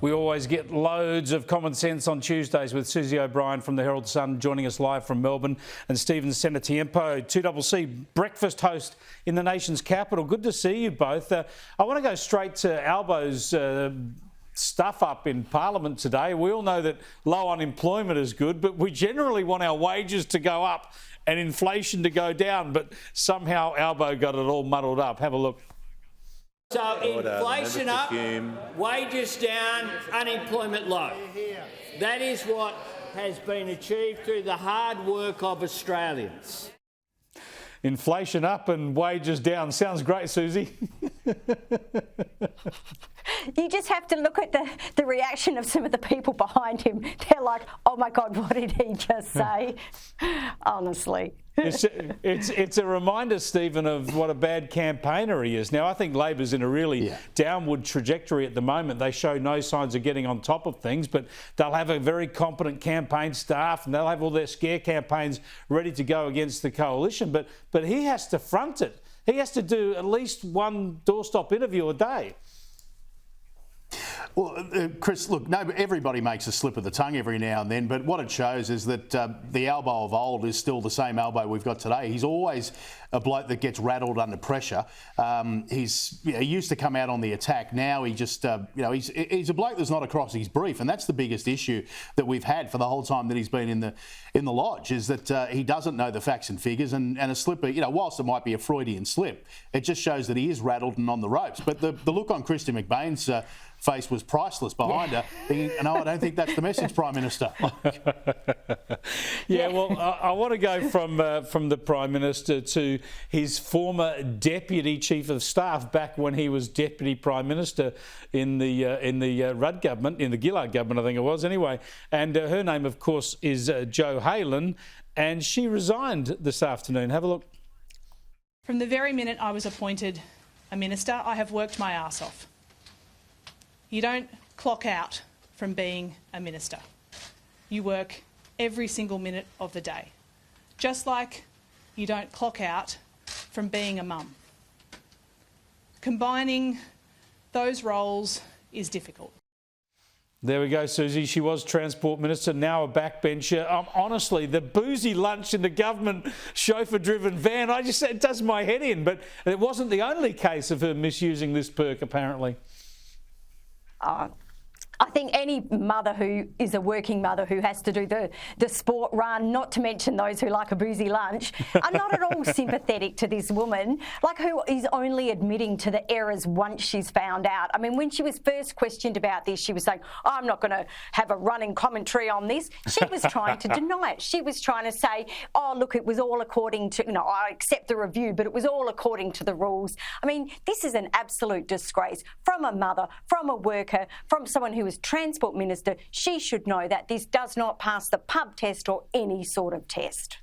We always get loads of common sense on Tuesdays with Susie O'Brien from the Herald Sun joining us live from Melbourne, and Stephen Cenatiempo, 2CC breakfast host in the nation's capital. Good to see you both. I want to go straight to Albo's stuff up in Parliament today. We all know that low unemployment is good, but we generally want our wages to go up and inflation to go down, but somehow Albo got it all muddled up. Have a look. So inflation up, wages down, unemployment low. That is what has been achieved through the hard work of Australians. Inflation up and wages down. Sounds great, Susie. You just have to look at the reaction of some of the people behind him. They're like, oh my God, what did he just say? Honestly. It's a reminder, Stephen, of what a bad campaigner he is. Now, I think Labor's in a really downward trajectory at the moment. They show no signs of getting on top of things, but they'll have a very competent campaign staff and they'll have all their scare campaigns ready to go against the coalition. But he has to front it. He has to do at least one doorstop interview a day. Well, Chris, look, no, everybody makes a slip of the tongue every now and then, but what it shows is that the Albo of old is still the same Albo we've got today. He's always a bloke that gets rattled under pressure. He used to come out on the attack. Now he just, he's a bloke that's not across his brief, and that's the biggest issue that we've had for the whole time that he's been in the lodge, is that he doesn't know the facts and figures, and a slip, whilst it might be a Freudian slip, it just shows that he is rattled and on the ropes. But the look on Christy McBain's face was priceless behind her. No, I don't think that's the message, Prime Minister. Well, I want to go from the Prime Minister to his former Deputy Chief of Staff back when he was Deputy Prime Minister in the Rudd government, in the Gillard government, I think it was anyway. And her name, of course, is Jo Haylen, and she resigned this afternoon. Have a look. From the very minute I was appointed a minister, I have worked my arse off. You don't clock out from being a minister. You work every single minute of the day, just like you don't clock out from being a mum. Combining those roles is difficult. There we go, Susie. She was Transport Minister, now a backbencher. Honestly, the boozy lunch in the government chauffeur-driven van, it does my head in. But it wasn't the only case of her misusing this perk, apparently. I think any mother who is a working mother who has to do the sport run, not to mention those who like a boozy lunch, are not at all sympathetic to this woman, who is only admitting to the errors once she's found out. I mean, when she was first questioned about this, she was saying, I'm not going to have a running commentary on this. She was trying to deny it. She was trying to say, oh, look, it was all according to, I accept the review, but it was all according to the rules. I mean, this is an absolute disgrace from a mother, from a worker, from someone who is Transport Minister. She should know that this does not pass the pub test or any sort of test.